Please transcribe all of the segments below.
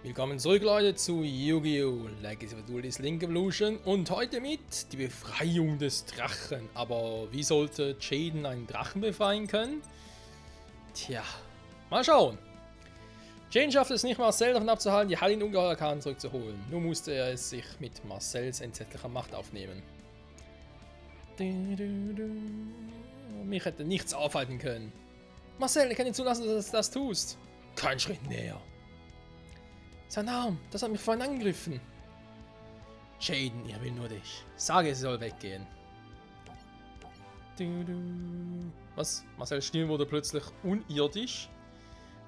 Willkommen zurück, Leute, zu Yu-Gi-Oh! Legacy of Duelist Link Evolution und heute mit die Befreiung des Drachen. Aber wie sollte Jaden einen Drachen befreien können? Tja, mal schauen. Jaden schafft es nicht, Marcel davon abzuhalten, die Heiligen Ungeheuerkarten zurückzuholen. Nur musste er es sich mit Marcells entsetzlicher Macht aufnehmen. Mich hätte nichts aufhalten können. Marcel, ich kann nicht zulassen, dass du das tust. Kein Schritt näher. Sein Arm, das hat mich vorhin angegriffen. Jaden, er will nur dich. Sage, sie soll weggehen. Was? Marcells Stimme wurde plötzlich unirdisch.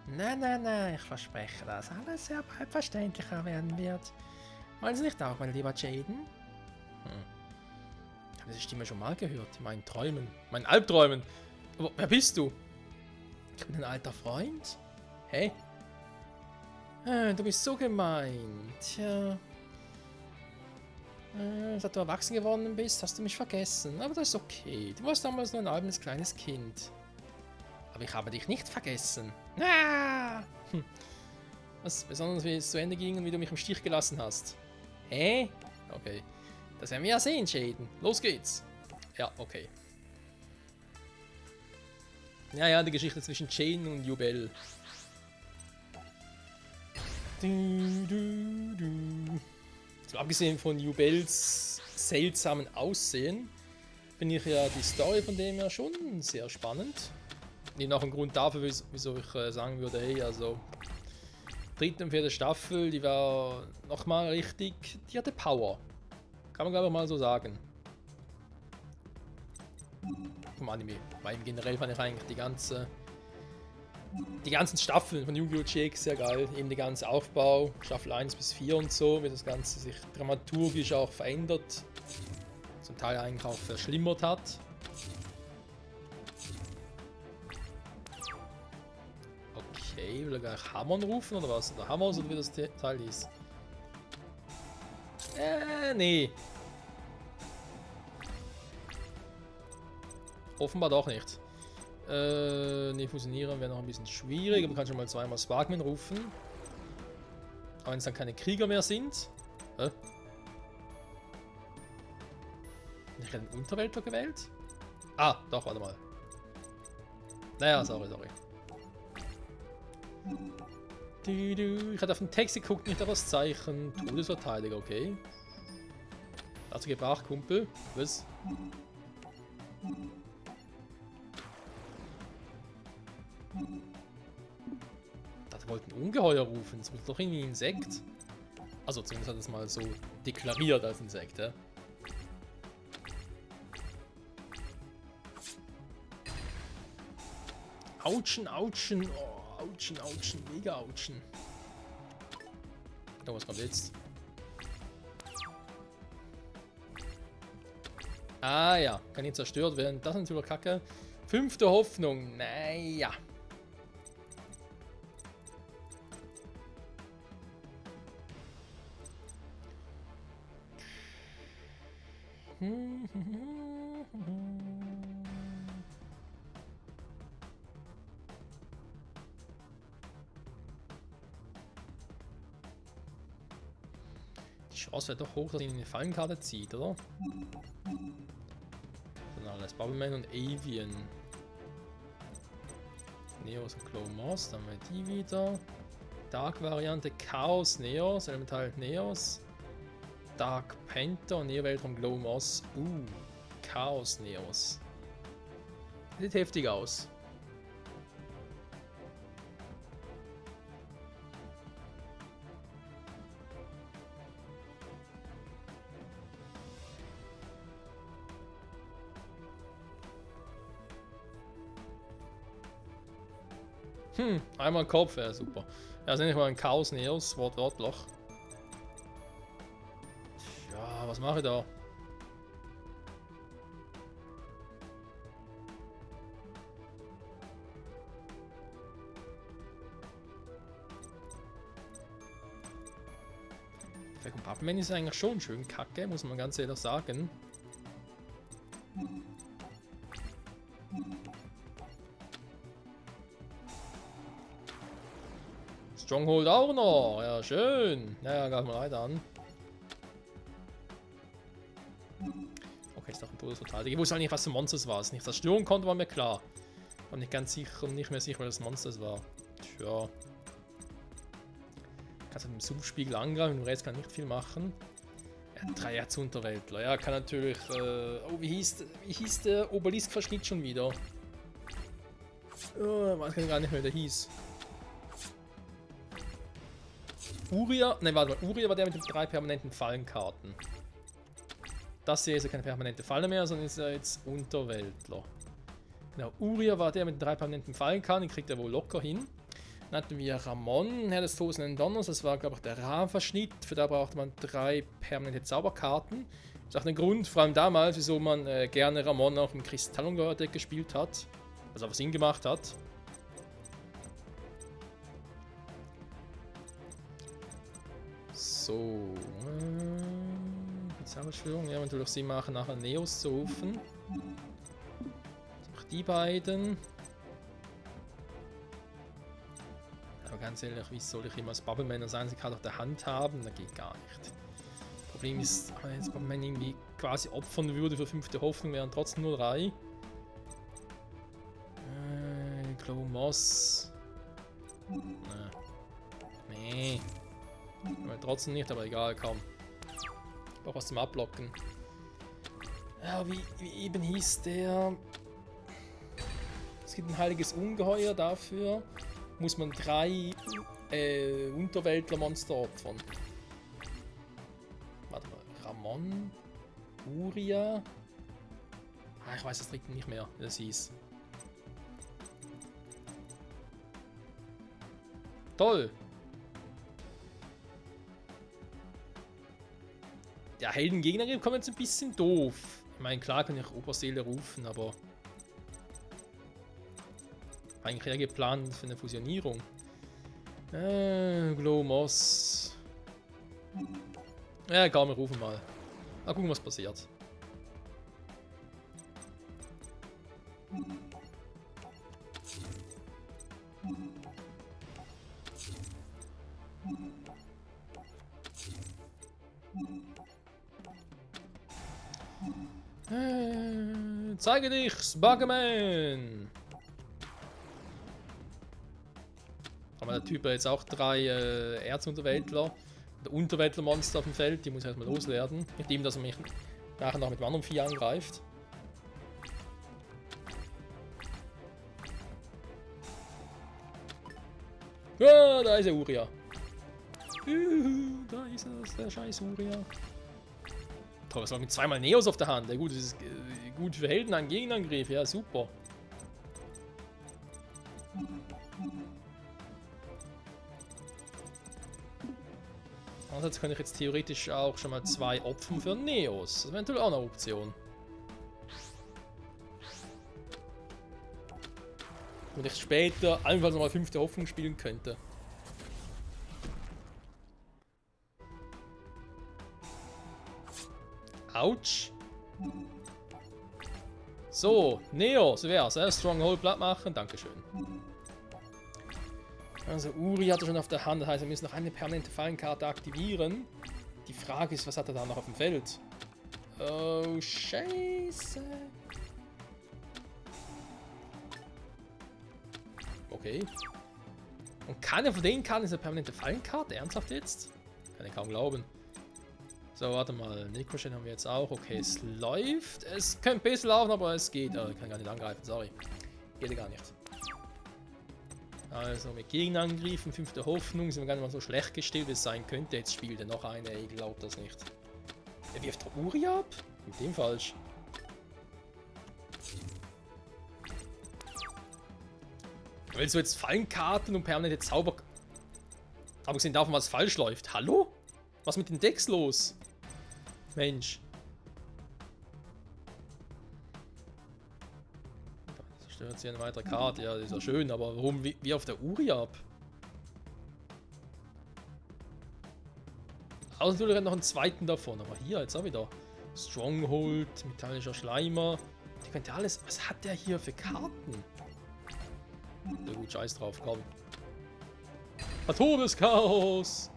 Nein, ich verspreche, dass alles sehr bald verständlicher werden wird. Wollen Sie nicht auch, mein lieber Jaden? Ich habe diese Stimme schon mal gehört, in meinen Träumen, meinen Albträumen. Aber wer bist du? Ich bin ein alter Freund. Hey? Du bist so gemein. Tja. Seit du erwachsen geworden bist, hast du mich vergessen. Aber das ist okay. Du warst damals nur ein albernes kleines Kind. Aber ich habe dich nicht vergessen. Ah! Was besonders, wie es zu Ende ging und wie du mich im Stich gelassen hast. Hä? Okay. Das werden wir ja sehen, Jaden. Los geht's. Ja, okay. Ja, die Geschichte zwischen Jaden und Jubel. So, abgesehen von Jubels seltsamen Aussehen, finde ich ja die Story von dem ja schon sehr spannend. Nicht auch ein Grund dafür, wieso ich sagen würde, hey, also dritte und vierte Staffel, die war nochmal richtig, die hatte Power. Kann man glaube ich mal so sagen. Vom Anime. Weil generell fand ich eigentlich die ganzen Staffeln von Yu-Gi-Oh! GX sehr geil. Eben der ganze Aufbau, Staffel 1 bis 4 und so, wie das Ganze sich dramaturgisch auch verändert. Zum Teil eigentlich auch verschlimmert hat. Okay, will er gleich Hammern rufen oder was? Oder Hammers oder wie das Teil hieß? Nee. Offenbar doch nicht. Ne, fusionieren wäre noch ein bisschen schwierig, aber man kann schon mal zweimal Sparkman rufen. Aber wenn es dann keine Krieger mehr sind. Ich hätte einen Unterweltler gewählt? Ah, doch, warte mal. Naja, sorry. Ich hatte auf den Text geguckt, nicht auf das Zeichen. Todesverteidiger, okay. Dazu gebracht, Kumpel. Was? Das wollten Ungeheuer rufen. Das muss doch irgendwie ein Insekt. Also zumindest hat es mal so deklariert als Insekt, ja. Autschen. Oh, Autschen. Mega Autschen. Oh, was kommt jetzt? Ah ja, kann nicht zerstört werden. Das ist natürlich kacke. 5. Hoffnung. Naja. Die Chance wäre doch hoch, dass ihn eine Fallenkarte zieht, oder? Dann alles Bubbleman und Avian. Neos und Glow Moss, dann haben wir die wieder. Dark-Variante Chaos Neos, Elemental Neos. Dark Panther, Neo-Weltraum Glow Moss. Chaos Neos. Sieht heftig aus. Einmal Kopf, ja super. Ja, sind nicht mal ein Chaos Neos, Wortwörtlich. Ja, was mache ich da? Dragon Puppetman ist eigentlich schon schön kacke, muss man ganz ehrlich sagen. Stronghold auch noch. Ja, schön. Ja, gab mal weiter an. Okay, ist doch ein Todesverteidiger. Ich wusste eigentlich, was für Monsters war. Es nicht zerstören konnte, war mir klar. War nicht ganz sicher und nicht mehr sicher, was das Monsters war. Tja. Kannst du mit dem Sumpfspiegel angreifen, du Rest kann nicht viel machen. Ja, 3 Erzunterweltler. Ja, kann natürlich. Oh, wie hieß der Obelisk-Verschnitt schon wieder? Oh, weiß gar nicht mehr, wie der hieß. Uria. Ne, warte mal. Uria war der mit den 3 permanenten Fallenkarten. Das hier ist ja keine permanente Falle mehr, sondern ist ja jetzt Unterweltler. Genau, Uria war der mit den 3 permanenten Fallenkarten, den kriegt er wohl locker hin. Dann hatten wir Ramon, Herr des tosenden Donners, das war glaube ich der Rahmenverschnitt, für da brauchte man 3 permanente Zauberkarten. Das ist auch ein Grund, vor allem damals, wieso man gerne Ramon auch im Kristallungeheuer-Deck gespielt hat. Was aber Sinn gemacht hat. So. Zauberschwörung, ja, natürlich Sinn machen, nachher Neos zu rufen. Auch die beiden. Aber ganz ehrlich, wie soll ich immer als Bubbleman sein? Sie kann doch der Hand haben, das geht gar nicht. Problem ist, wenn jetzt Bubbleman irgendwie quasi opfern würde für 5. Hoffnung, wären trotzdem nur 3. Glow Moss. Nee. Aber trotzdem nicht, aber egal, komm. Ich brauche was zum Ablocken. Ja, wie eben hieß der. Es gibt ein heiliges Ungeheuer, dafür muss man 3 Unterweltler-Monster opfern. Warte mal, Ramon, Uria. Ah, ich weiß das direkt nicht mehr, wie das hieß. Toll! Der Heldengegner kommt jetzt ein bisschen doof. Ich meine, klar kann ich Oberseele rufen, aber eigentlich eher geplant für eine Fusionierung. Glow Moss. Ja, egal, wir rufen mal. Mal gucken, was passiert. Zeige dich, Bugman! Aber der Typ hat jetzt auch 3 Erzunterweltler. Der Unterweltler-Monster auf dem Feld, die muss ich erstmal loswerden. Mit dem, dass er mich nachher noch mit dem anderen Vieh angreift. Ja, da ist der Uria. Da ist er, der scheiß Uria. Toll, was war mit 2 Neos auf der Hand? Ja gut, das ist gut für Helden an Gegenangriff, ja super. Andererseits kann ich jetzt theoretisch auch schon mal 2 opfern für Neos. Das wäre natürlich auch eine Option. Und ich später einfach nochmal 5. Hoffnung spielen könnte. Autsch. So, Neo, so wär's. Stronghold platt machen, dankeschön. Also Uri hat er schon auf der Hand, das heißt, wir müssen noch eine permanente Fallenkarte aktivieren. Die Frage ist, was hat er da noch auf dem Feld? Oh, scheiße. Okay. Und keine von denen Karten ist eine permanente Fallenkarte? Ernsthaft jetzt? Kann ich kaum glauben. So, warte mal. Necroshen haben wir jetzt auch. Okay, es läuft. Es könnte besser laufen, aber es geht. Oh, ich kann gar nicht angreifen, sorry. Geht gar nicht. Also, mit Gegenangriffen, 5. Hoffnung, sind wir gar nicht mal so schlecht gestellt, wie es sein könnte. Jetzt spielt er noch eine, ich glaube das nicht. Er wirft der Uri ab? Mit dem falsch. Willst du jetzt Fallenkarten und permanente Zauber... Aber gesehen davon, was falsch läuft. Hallo? Was ist mit den Decks los? Mensch. Zerstört sie eine weitere Karte. Ja, das ist ja schön, aber warum wie auf der Uri ab? Außer du rennt noch einen zweiten davon. Aber hier jetzt auch wieder. Stronghold, metallischer Schleimer. Die könnte alles. Was hat der hier für Karten? Na gut, scheiß drauf, komm. Todeschaos!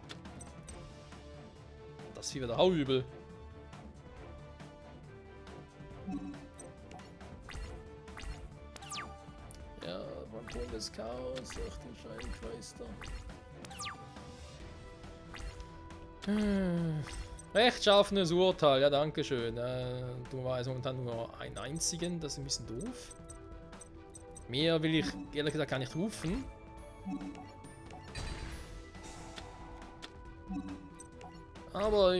Das Vieh wird auch übel. Ja, Todeschaos, ach du Scheibenkleister. Rechtschaffenes Urteil, ja danke schön. Du weißt momentan nur einen einzigen, das ist ein bisschen doof. Mehr will ich ehrlich gesagt gar nicht rufen. Aber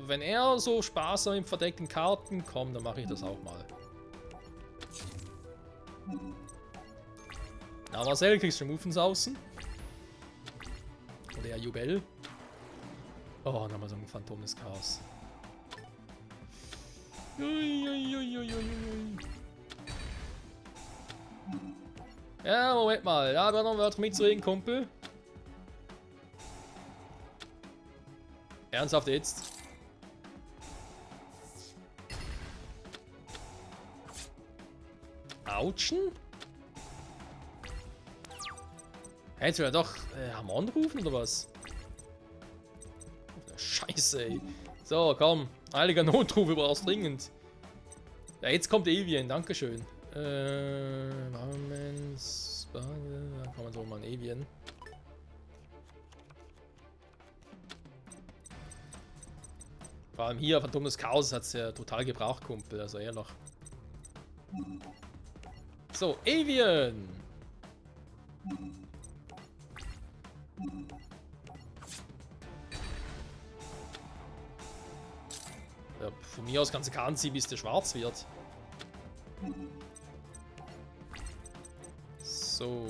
wenn er so Spaß hat mit verdeckten Karten kommt, dann mache ich das auch mal. Na Marcel, kriegst du Movens außen? Oder ja Jubel? Oh, nochmal so ein Phantomes Chaos. Ja, Moment mal. Ja, wir noch ein Wörter mitzureden, Kumpel. Ernsthaft jetzt? Autschen? Hättest du ja doch Hamon rufen oder was? Scheiße, ey. So, komm. Heiliger Notruf überaus dringend. Ja, jetzt kommt Evian, dankeschön. Moments. Da kann man so mal ein Evian. Vor allem hier, Phantomes Chaos hat es ja total gebraucht, Kumpel. Also eher noch. So, Evian! Ja, von mir aus kannst du Karten ziehen, bis der schwarz wird. So.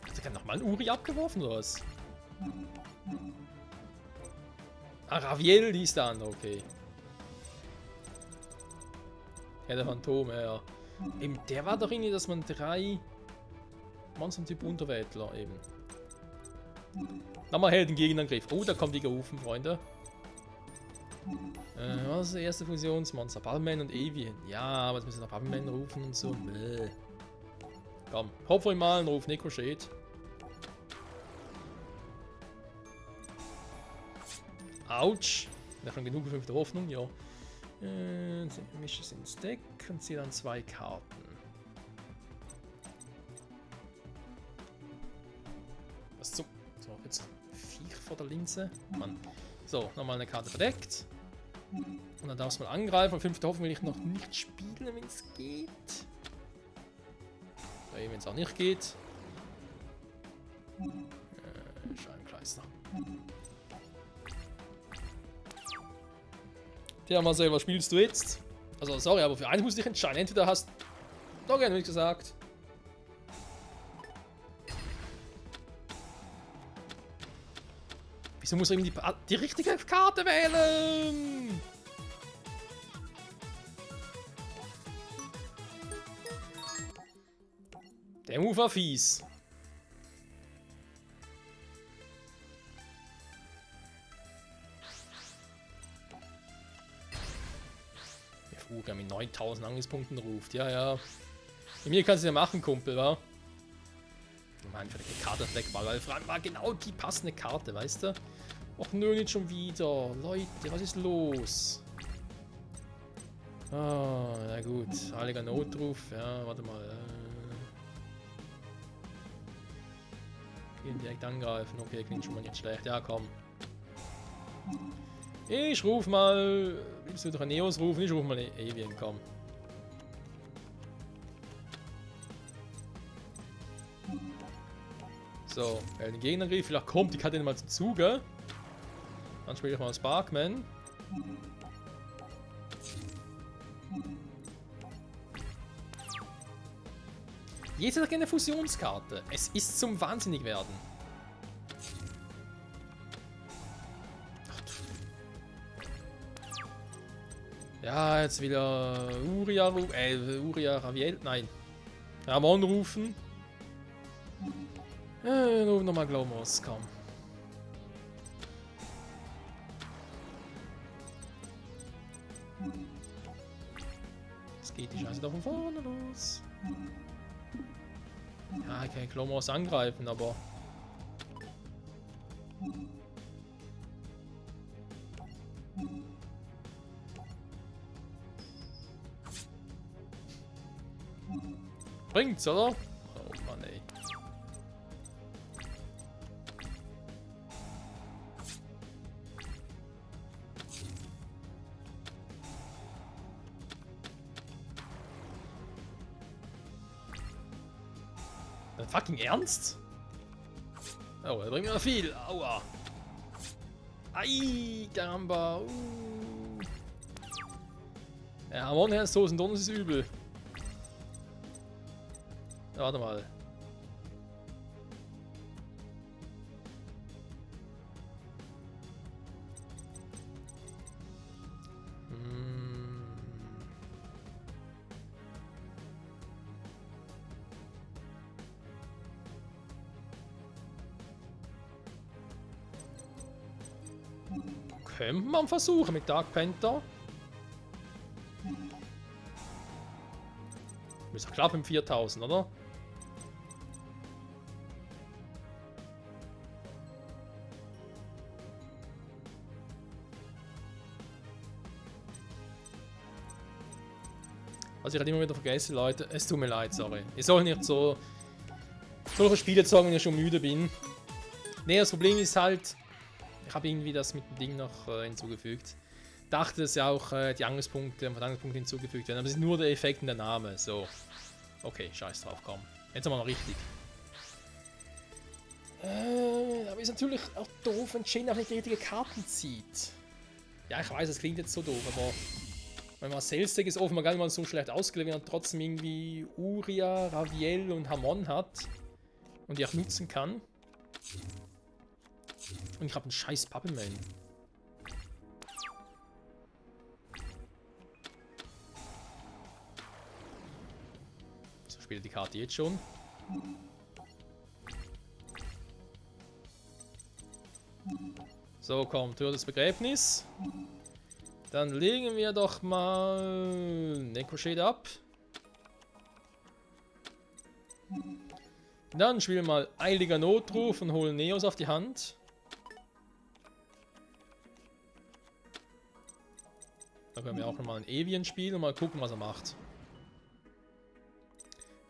Hat er gerade nochmal einen Uri abgeworfen oder was? Ah, Raviel, die ist da an, okay. Ja, der Phantom, ja. Eben, der war doch irgendwie, dass man 3 Monster-Typ Unterwäldler eben. Nochmal Helden-Gegenangriff. Oh, da kommt die gerufen, Freunde. Was ist der erste Fusionsmonster? Bubbleman und Evian. Ja, aber jetzt müssen wir noch Bubbleman rufen und so. Bäh. Komm, hopf mal und ruf Necrochet. Autsch. Ja, schon genug für 5. Hoffnung, ja. Mische es ins Deck und ziehe dann 2 Karten. Was zum... So, jetzt Viech vor der Linse. Mann. So, nochmal eine Karte verdeckt. Und dann darfst du mal angreifen. Und 5. Hoffnung will ich noch nicht spielen, wenn es geht. Wenn es auch nicht geht. Scheibenkleister. Tja, Marcel, was spielst du jetzt? Also, sorry, aber für eins musst du dich entscheiden. Entweder hast du doch gerne nichts gesagt. Wieso muss er eben die richtige Karte wählen? Der Move war fies. Der mit 9000 Angriffspunkten ruft. Ja, ja. Bei mir kannst du ja machen, Kumpel, wa? Ich meine, für die Karte weg war, weil vor allem war genau die passende Karte, weißt du? Och nö, nicht schon wieder. Leute, was ist los? Ah, na gut. Heiliger Notruf. Ja, warte mal. Ihn direkt angreifen. Okay, klingt schon mal nicht schlecht. Ja, komm. Ich ruf mal. Willst du doch einen Neos rufen? Ich ruf mal eine Evian, komm. So, den Gegnergriff. Vielleicht kommt die Karte mal zum Zuge. Dann spiele ich mal Sparkman. Jetzt hat er keine Fusionskarte. Es ist zum Wahnsinnigwerden. Ja, jetzt will er Uria rufen. Uria Raviel. Nein. Ramon rufen. Ruf nochmal Glomos, komm. Jetzt geht die Scheiße da von vorne los. Ja, ich kann Klomos angreifen, aber... Bringt's, oder? Oh Mann, ey. Fucking ernst? Oh, er bringt mir noch viel. Aua. Ai, Caramba. Ja, One-Hand-Soßen, das ist übel. Ja, warte mal. Könnte man versuchen mit Dark Panther. Müsste klappen im 4000, oder? Also ich hatte immer wieder vergessen, Leute. Es tut mir leid, sorry. Ich soll nicht so solche Spiele zocken, wenn ich schon müde bin. Nee, das Problem ist halt, ich habe irgendwie das mit dem Ding noch hinzugefügt. Dachte, dass ja auch die Angriffspunkte und Angriffspunkte hinzugefügt werden, aber es ist nur der Effekt und der Name. So. Okay, scheiß drauf, komm. Jetzt haben wir noch richtig. Aber ist natürlich auch doof, wenn Jin auch nicht die richtigen Karten zieht. Ja, ich weiß, es klingt jetzt so doof, aber mein Marcel's Deck ist offenbar gar nicht mal so schlecht ausgelegt, wenn er trotzdem irgendwie Uria, Raviel und Hamon hat und die auch nutzen kann. Und ich habe einen scheiß Puppelman. So spielt die Karte jetzt schon. So, komm, Tür des Begräbnis. Dann legen wir doch mal Necroshade ab. Dann spielen wir mal Eiliger Notruf und holen Neos auf die Hand. Da können wir auch nochmal einen Evian spielen und mal gucken, was er macht.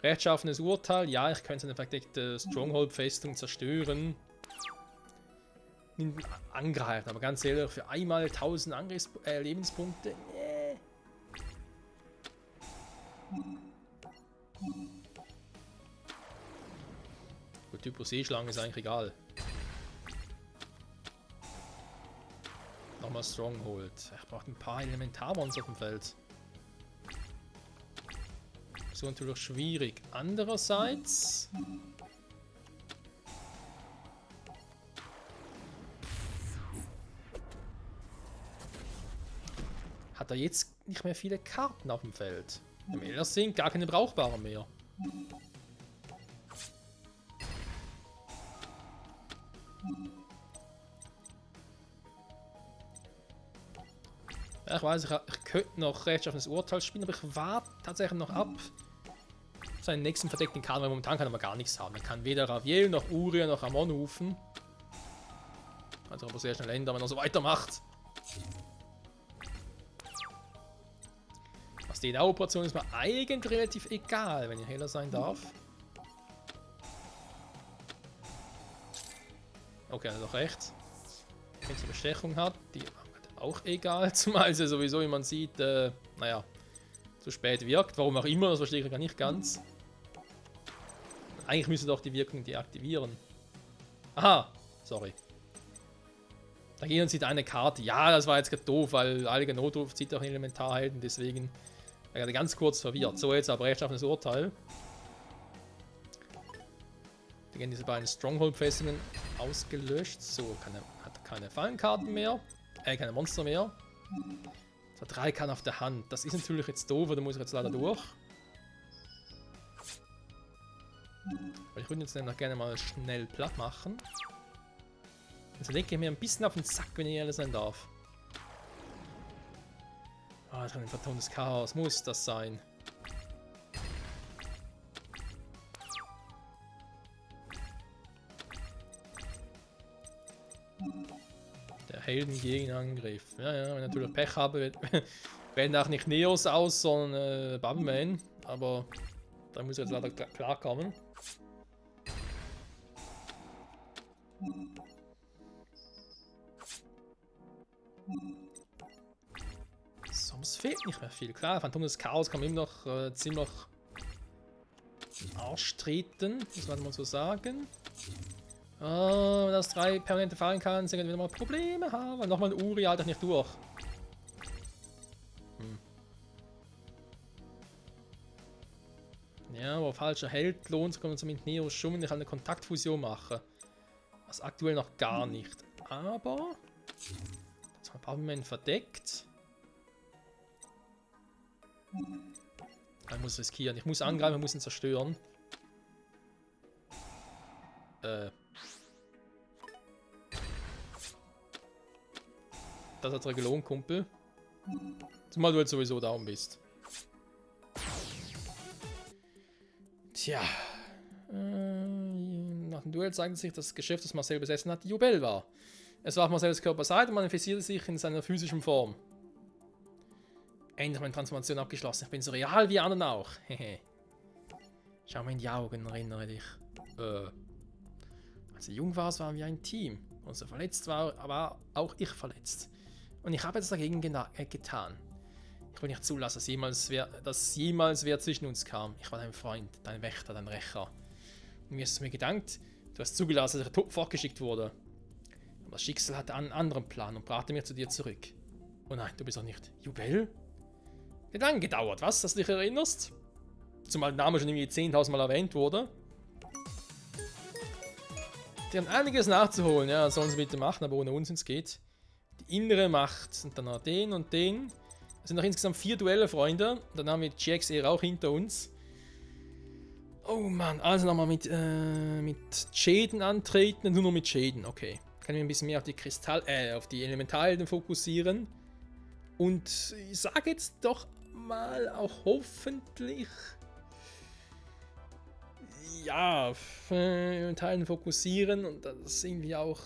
Rechtschaffenes Urteil. Ja, ich könnte eine verdeckte Stronghold-Festung zerstören. Angreifen, aber ganz ehrlich, für einmal 1000 Lebenspunkte. Nee. Gut, Typo Seeschlange ist eigentlich egal. Nochmal Stronghold. Ich brauche ein paar Elementarmonster auf dem Feld. So natürlich schwierig. Andererseits... hat er jetzt nicht mehr viele Karten auf dem Feld. Im Elders sind gar keine brauchbaren mehr. Ja, ich weiß, ich könnte noch rechtschaffenes Urteil spielen, aber ich warte tatsächlich noch ab seinen nächsten verdeckten Karten, weil momentan kann er mal gar nichts haben. Er kann weder Raviel noch Uria noch Amon rufen. Also aber sehr schnell ändern, wenn er so weitermacht. Was die Operation ist mir eigentlich relativ egal, wenn ich Heiler sein darf. Okay, er hat doch recht. Wenn sie Bestechung hat, die auch egal, zumal sie sowieso, wie man sieht, naja, zu spät wirkt. Warum auch immer, das verstehe ich gar nicht ganz. Eigentlich müsste doch die Wirkung deaktivieren. Aha, sorry. Dagegen sieht eine Karte. Ja, das war jetzt gerade doof, weil Eiliger Notruf zieht auch einen Elementarhelden, deswegen war ich ganz kurz verwirrt. So, jetzt aber rechtschaffenes Urteil. Da gehen diese beiden Stronghold-Festungen ausgelöscht. So, hat keine Fallenkarten mehr. Keine Monster mehr. So, 3 kann auf der Hand. Das ist natürlich jetzt doof, da muss ich jetzt leider durch. Weil ich würde jetzt nämlich gerne mal schnell platt machen. Also lege ich mir ein bisschen auf den Sack, wenn ich ehrlich sein darf. Ah, das ist ein vertontes Chaos. Muss das sein? Helden-Gegenangriff. Ja, ja, wenn ich natürlich Pech habe, wählen auch nicht Neos aus, sondern Bubbleman. Aber da muss ich jetzt leider klarkommen. Sonst fehlt nicht mehr viel. Klar, Phantom des Chaos kann man immer noch ziemlich Arsch treten, das sollte man so sagen. Wenn das 3 permanente fallen kann, sind wir wieder mal Probleme haben. Nochmal ein Uri halte ich nicht durch. Ja, aber falscher Held lohnt sich, wenn man mit Neo schon, wenn ich eine Kontaktfusion mache. Was aktuell noch gar nicht. Aber jetzt haben wir Bubbleman verdeckt. Ich muss riskieren. Ich muss angreifen, ich muss ihn zerstören. Das hat er gelohnt, Kumpel. Zumal du jetzt sowieso down bist. Tja. Nach dem Duell zeigte sich, dass das Geschäft, das Marcel besessen hat, die Jubel war. Es war auf Marcels Körperseite und manifestierte sich in seiner physischen Form. Endlich meine Transformation abgeschlossen. Ich bin so real wie anderen auch. Schau mir in die Augen, erinnere dich. Als du jung warst, waren wir ein Team. Als er verletzt war, war auch ich verletzt. Und ich habe etwas dagegen getan. Ich will nicht zulassen, dass jemals wer zwischen uns kam. Ich war dein Freund, dein Wächter, dein Rächer. Und mir ist es mir gedankt, du hast zugelassen, dass ich fortgeschickt wurde. Aber das Schicksal hatte einen anderen Plan und brachte mich zu dir zurück. Oh nein, du bist doch nicht Jubel? Hat lange gedauert, was? Dass du dich erinnerst? Zumal der Name schon irgendwie 10.000 Mal erwähnt wurde. Die haben einiges nachzuholen, ja, sollen sie bitte machen, aber ohne uns geht. Die innere Macht und dann noch den und den. Es sind noch insgesamt 4 Duelle, Freunde. Und dann haben wir die GXR auch hinter uns. Oh Mann, also nochmal mit Schäden antreten, nur noch mit Schäden, okay. Kann ich ein bisschen mehr auf die auf die Elementalhelden fokussieren. Und ich sage jetzt doch mal auch hoffentlich, ja, Elementalhelden fokussieren und das irgendwie auch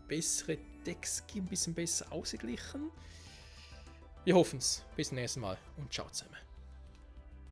bessere Decks gibt, ein bisschen besser ausgeglichen. Wir hoffen es. Bis zum nächsten Mal und ciao zusammen.